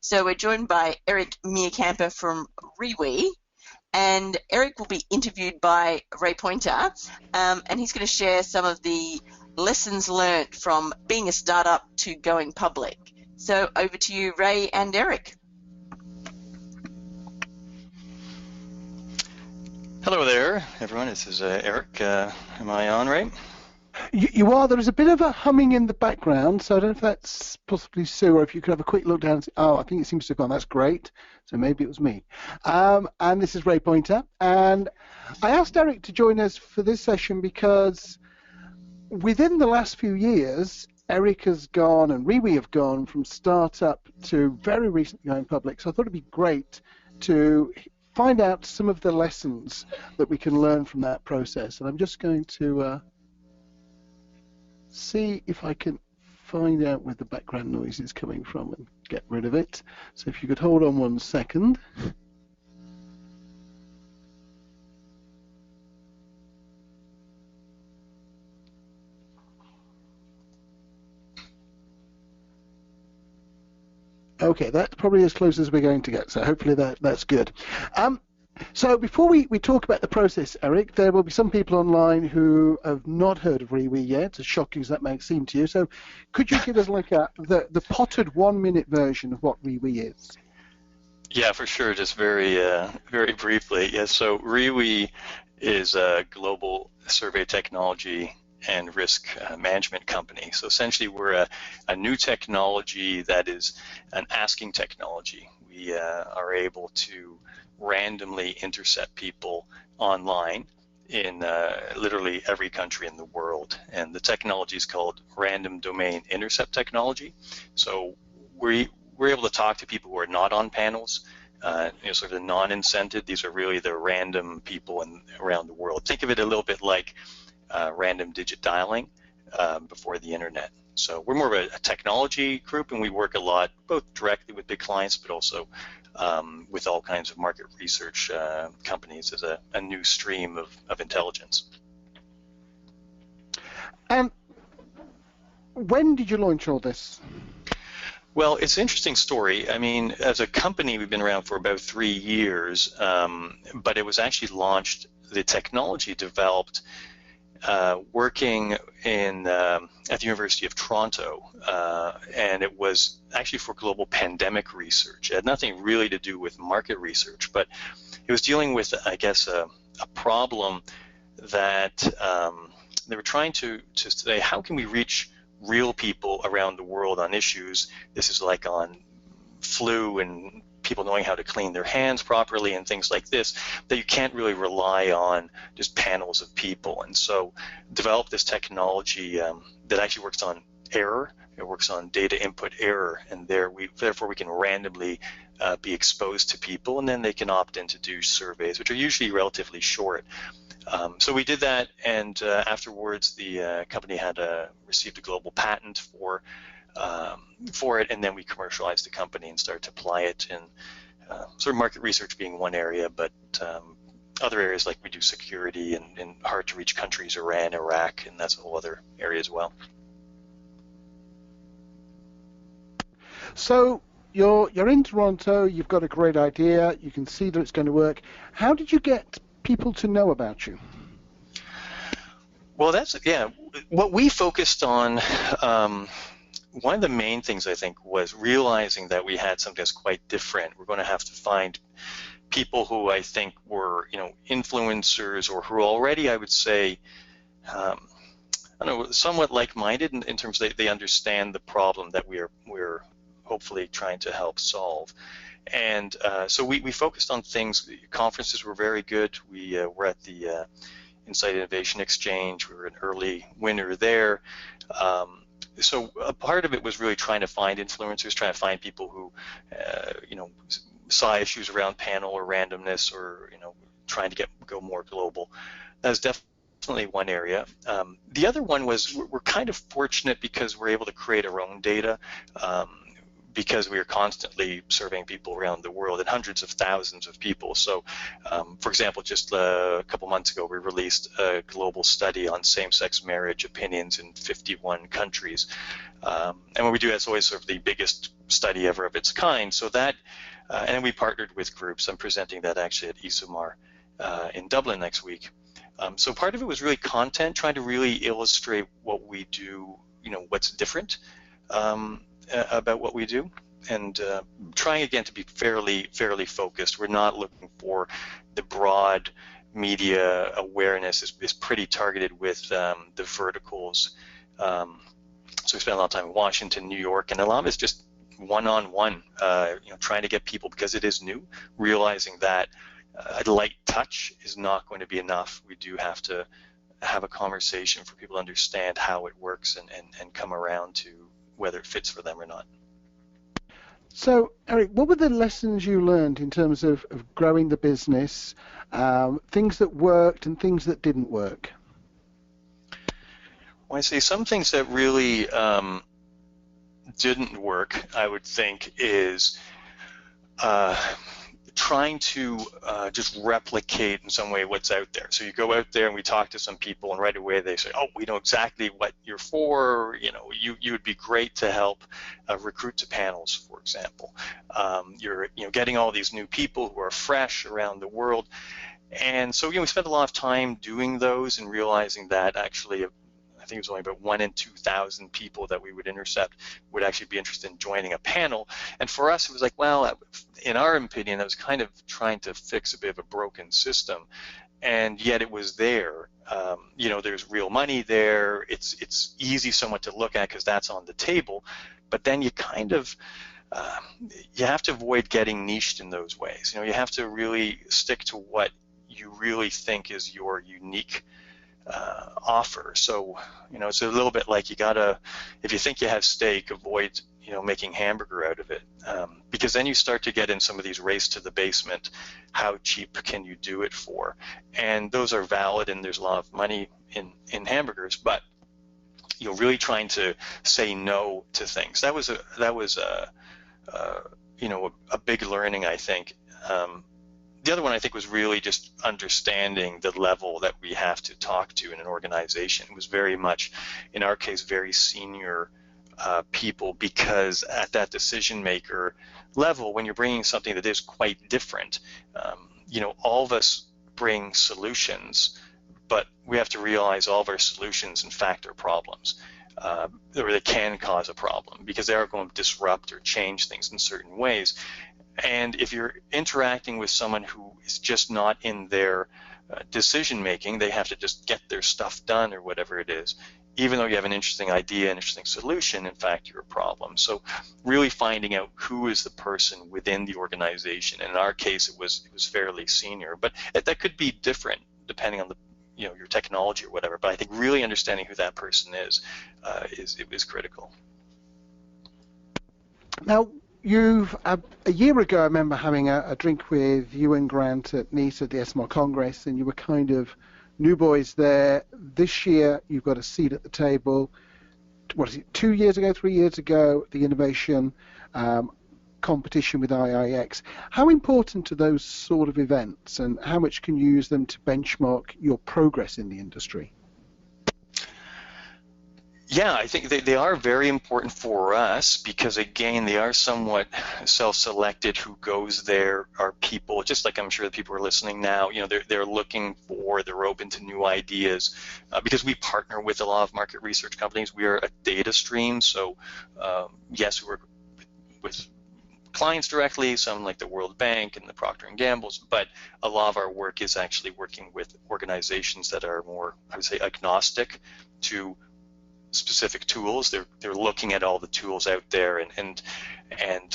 So we're joined by Eric Meerkamper from Rewe, and Eric will be interviewed by Ray Pointer, and he's going to share some of the lessons learned from being a startup to going public. So over to you, Ray and Eric. Hello there, everyone. This is Eric. Am I on, Ray? You are. There is a bit of a humming in the background, so I don't know if that's possibly Sue, or if you could have a quick look down and see, oh, I think it seems to have gone. That's great. So maybe it was me. And this is Ray Pointer. And I asked Eric to join us for this session because within the last few years, Eric has gone and Rewe have gone from startup to very recently going public. So I thought it'd be great to find out some of the lessons that we can learn from that process. And I'm just going to see if I can find out where the background noise is coming from and get rid of it. So if you could hold on 1 second. Okay, that's probably as close as we're going to get, so hopefully that's good. So before we talk about the process, Eric, there will be some people online who have not heard of Rewe yet, as shocking as that may seem to you. So could you give us like the potted 1 minute version of what Rewe is? Yeah, for sure. Just very briefly. Yeah, so Rewe is a global survey technology and risk management company. So essentially we're a new technology that is an asking technology. We are able to randomly intercept people online in literally every country in the world. And the technology is called random domain intercept technology. So we're able to talk to people who are not on panels, sort of the non-incented. These are really the random people around the world. Think of it a little bit like random digit dialing before the internet. So we're more of a technology group, and we work a lot both directly with big clients, but also with all kinds of market research companies as a new stream of intelligence. And when did you launch all this? Well, it's an interesting story. I mean, as a company, we've been around for about 3 years, but it was actually launched, the technology developed working at the University of Toronto, and it was actually for global pandemic research. It had nothing really to do with market research, but it was dealing with, I guess, a problem that they were trying to say, how can we reach real people around the world on issues? This is like on flu and people knowing how to clean their hands properly and things like this, that you can't really rely on just panels of people. And so developed this technology that actually works on error. It works on data input error, and therefore we can randomly be exposed to people, and then they can opt in to do surveys, which are usually relatively short. So we did that, and afterwards the company had received a global patent for it, and then we commercialized the company and started to apply it in sort of market research being one area, but other areas like we do security in hard to reach countries, Iran, Iraq, and that's a whole other area as well. So you're in Toronto, you've got a great idea, you can see that it's going to work. How did you get people to know about you? Well, what we focused on, one of the main things I think was realizing that we had something that's quite different. We're going to have to find people who I think were, influencers, or who already, I would say, I don't know, somewhat like-minded in terms of they understand the problem that we're hopefully trying to help solve. And so we focused on things. Conferences were very good. We were at the Insight Innovation Exchange. We were an early winner there. So a part of it was really trying to find influencers, trying to find people who, saw issues around panel or randomness, or trying to go more global. That's definitely one area. The other one was we're kind of fortunate because we're able to create our own data. because we are constantly surveying people around the world and hundreds of thousands of people. So, for example, just a couple months ago, we released a global study on same-sex marriage opinions in 51 countries. And when we do that, it's always sort of the biggest study ever of its kind. So that, and we partnered with groups. I'm presenting that actually at NewMR in Dublin next week. So part of it was really content, trying to really illustrate what we do, what's different about what we do, and trying again to be fairly focused. We're not looking for the broad media awareness. Is pretty targeted with the verticals. So we spent a lot of time in Washington, New York, and a lot of it's just one-on-one, trying to get people, because it is new, realizing that a light touch is not going to be enough. We do have to have a conversation for people to understand how it works and come around to whether it fits for them or not. So, Eric, what were the lessons you learned in terms of growing the business, things that worked and things that didn't work? Well, I say some things that really didn't work, I would think, is trying to just replicate in some way what's out there. So you go out there and we talk to some people, and right away they say, "Oh, we know exactly what you're for. You would be great to help recruit to panels, for example. You're getting all these new people who are fresh around the world." And so we spent a lot of time doing those and realizing that actually, I think it was only about 1 in 2,000 people that we would intercept would actually be interested in joining a panel. And for us, it was like, well, in our opinion, that was kind of trying to fix a bit of a broken system. And yet it was there. There's real money there. It's easy somewhat to look at because that's on the table. But then you kind of, you have to avoid getting niched in those ways. You have to really stick to what you really think is your unique offer. So it's a little bit like, you gotta, if you think you have steak, avoid making hamburger out of it, because then you start to get in some of these race to the basement, how cheap can you do it for, and those are valid, and there's a lot of money in hamburgers, but really trying to say no to things. That was a big learning, I think. The other one, I think, was really just understanding the level that we have to talk to in an organization. It was very much, in our case, very senior people, because at that decision maker level, when you're bringing something that is quite different, all of us bring solutions, but we have to realize all of our solutions, in fact, are problems. Or they can cause a problem because they are going to disrupt or change things in certain ways. And if you're interacting with someone who is just not in their decision making, they have to just get their stuff done or whatever it is, even though you have an interesting idea, an interesting solution, in fact, you're a problem. So really finding out who is the person within the organization. And in our case, it was fairly senior, but that could be different depending on the your technology or whatever. But I think really understanding who that person is critical. Now, you've a year ago, I remember having a drink with you and Grant at Nice at the SMR Congress, and you were kind of new boys there. This year, you've got a seat at the table. What is it, 3 years ago, the innovation competition with IIX. How important are those sort of events, and how much can you use them to benchmark your progress in the industry? Yeah, I think they are very important for us because, again, they are somewhat self-selected. Who goes there are people, just like I'm sure the people who are listening now, they're looking for, they're open to new ideas because we partner with a lot of market research companies. We are a data stream, so yes, we work with clients directly, some like the World Bank and the Procter & Gamble's, but a lot of our work is actually working with organizations that are more, I would say, agnostic to specific tools. They're looking at all the tools out there and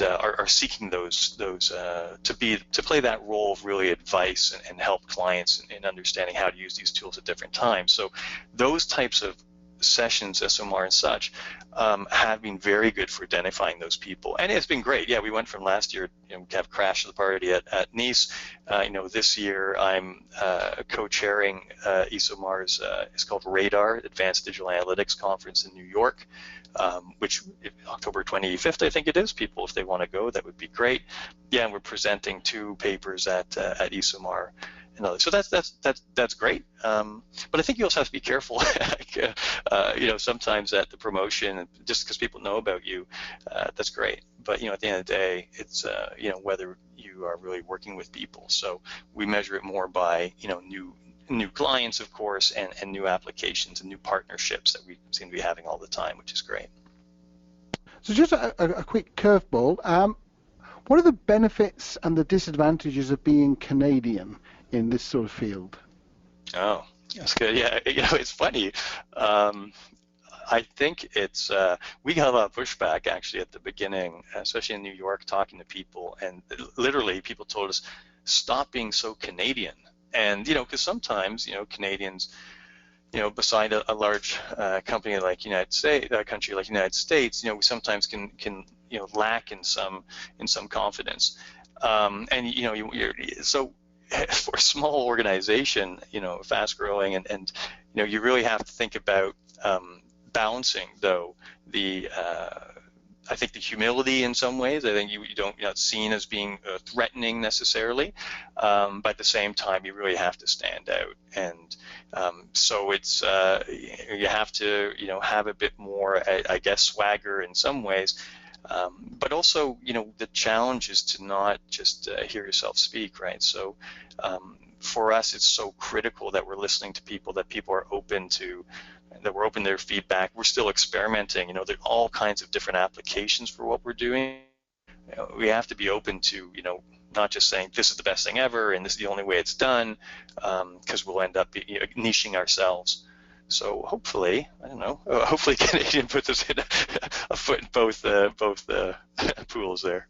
are seeking those to play that role of really advice and help clients in understanding how to use these tools at different times. So those types of sessions, SMR and such, have been very good for identifying those people, and it's been great. Yeah, we went from last year, we have Crash the Party at Nice. This year I'm co-chairing ESOMAR's, it's called Radar, Advanced Digital Analytics Conference in New York, which October 25th, I think it is. People, if they want to go, that would be great. Yeah, and we're presenting 2 papers at ESOMAR. So that's great, but I think you also have to be careful. Sometimes at the promotion, just because people know about you, that's great. But at the end of the day, it's whether you are really working with people. So we measure it more by new clients, of course, and new applications and new partnerships that we seem to be having all the time, which is great. So just a quick curveball. What are the benefits and the disadvantages of being Canadian in this sort of field? Oh, that's good. Yeah, it's funny. I think it's we got a lot of pushback actually at the beginning, especially in New York, talking to people, and literally people told us, stop being so Canadian. And because sometimes Canadians, beside a large company like United States, a country like United States, we sometimes can lack in some confidence, and you're so. For a small organization, fast growing, and you really have to think about balancing, though, I think the humility in some ways. I think you're not seen as being threatening necessarily, but at the same time, you really have to stand out, and so it's you have to have a bit more, I guess, swagger in some ways. But also, the challenge is to not just hear yourself speak, right? So for us, it's so critical that we're listening to people, that people are open to, that we're open to their feedback. We're still experimenting. There are all kinds of different applications for what we're doing. We have to be open to, not just saying this is the best thing ever and this is the only way it's done, because we'll end up niching ourselves. So hopefully, I don't know. Hopefully, Canadian puts us in a foot in both pools there.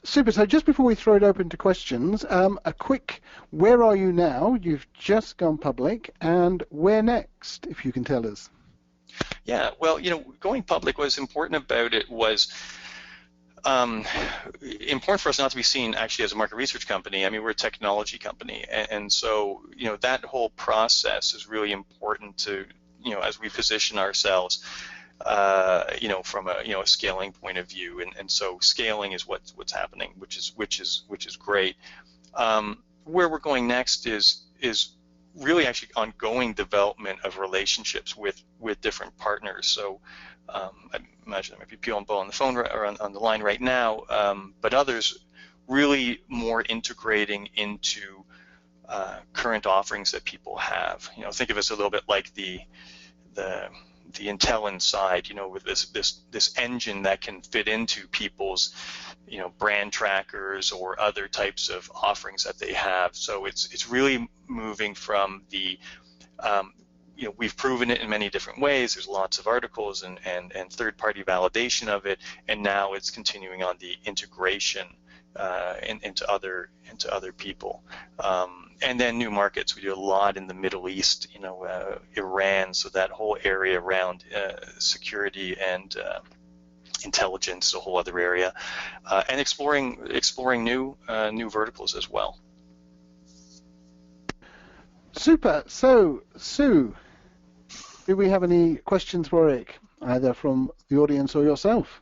Super. So just before we throw it open to questions, a quick: where are you now? You've just gone public, and where next? If you can tell us. Yeah. Well, going public, what's important about it was important for us not to be seen actually as a market research company. I mean, we're a technology company, and so that whole process is really important to as we position ourselves, from a scaling point of view, and so scaling is what's happening, which is great. Where we're going next is really actually ongoing development of relationships with different partners. So I imagine there might be people on the phone or on the line right now, but others really more integrating into current offerings that people have. Think of us a little bit like the Intel Inside, with this engine that can fit into people's brand trackers or other types of offerings that they have. So it's really moving from the we've proven it in many different ways. There's lots of articles and third-party validation of it, and now it's continuing on the integration into other people. And then new markets. We do a lot in the Middle East, Iran, so that whole area around security and intelligence, a whole other area, and exploring new verticals as well. Super. So, Sue, do we have any questions for Eric, either from the audience or yourself?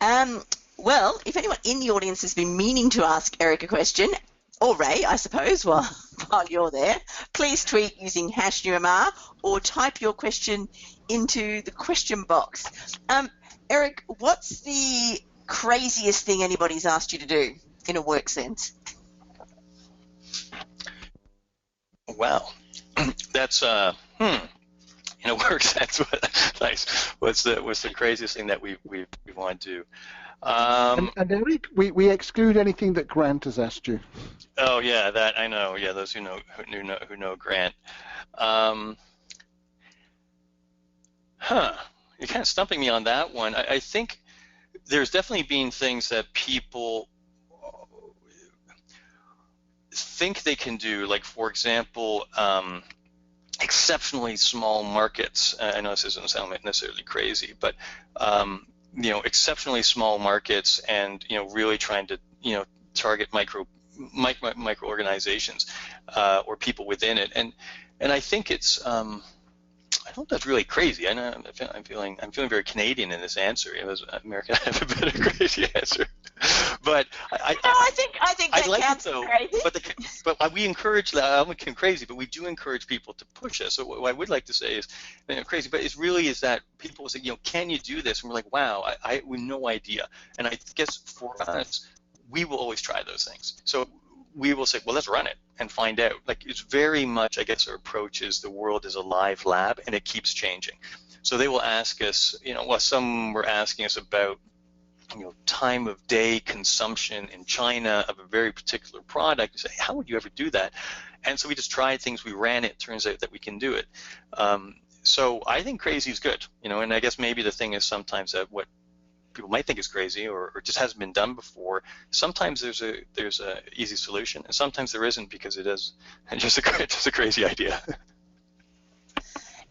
Well, if anyone in the audience has been meaning to ask Eric a question, or Ray, I suppose, while you're there, please tweet using #NewMR or type your question into the question box. Eric, what's the craziest thing anybody's asked you to do in a work sense? Wow, that's in a work sense. Nice. What's the craziest thing that we want to do? And Eric, we exclude anything that Grant has asked you. Oh yeah, that I know. Yeah, those who know Grant. You're kind of stumping me on that one. I think there's definitely been things that people think they can do, like for example, exceptionally small markets. I know this doesn't sound necessarily crazy, but exceptionally small markets, and really trying to target micro organizations or people within it, and I think it's I don't know if that's really crazy. I know I'm feeling very Canadian in this answer. As American, I have a bit of a crazy answer, but I think I that like counts it though. crazy. But we encourage that. I'm crazy, but we do encourage people to push us. So what I would like to say is, crazy, but it's really is that people say, can you do this? And we're like, wow, we have no idea. And I guess for us, we will always try those things. So we will say, well, let's run it and find out. Like, it's very much, I guess, our approach is the world is a live lab and it keeps changing. So they will ask us, some were asking us about, time of day consumption in China of a very particular product. You say, how would you ever do that? And so we just tried things, we ran it, turns out that we can do it. So I think crazy is good, and I guess maybe the thing is sometimes that what people might think is crazy or just hasn't been done before. Sometimes there's a easy solution, and sometimes there isn't because it is just a crazy idea.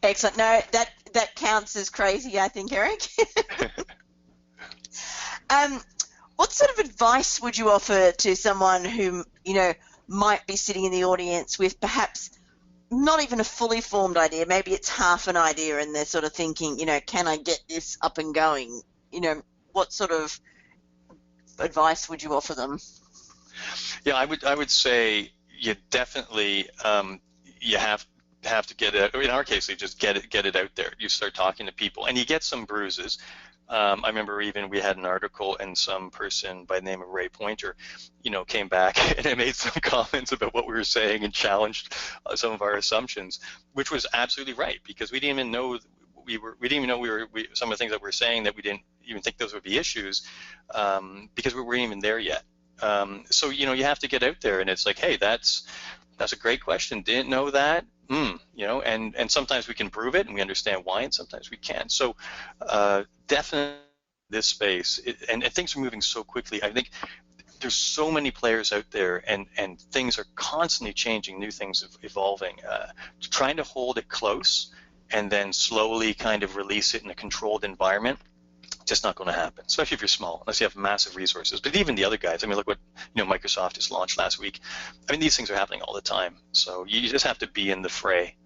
Excellent. No, that counts as crazy, I think, Eric. What sort of advice would you offer to someone who might be sitting in the audience with perhaps not even a fully formed idea? Maybe it's half an idea, and they're sort of thinking, can I get this up and going? What sort of advice would you offer them? Yeah, I would say you definitely you have to get it. In our case, you just get it out there. You start talking to people, and you get some bruises. I remember even we had an article, and some person by the name of Ray Pointer, came back and it made some comments about what we were saying and challenged some of our assumptions, which was absolutely right, because we didn't even know some of the things that we were saying, that we didn't even think those would be issues, because we weren't even there yet. So you have to get out there, and it's like, hey, that's a great question. Didn't know that. And sometimes we can prove it and we understand why, and sometimes we can't. So definitely this space, and things are moving so quickly. I think there's so many players out there, and things are constantly changing, new things evolving. Trying to hold it close and then slowly kind of release it in a controlled environment, just not going to happen, especially if you're small, unless you have massive resources. But even the other guys, look what Microsoft just launched last week. These things are happening all the time. So you just have to be in the fray.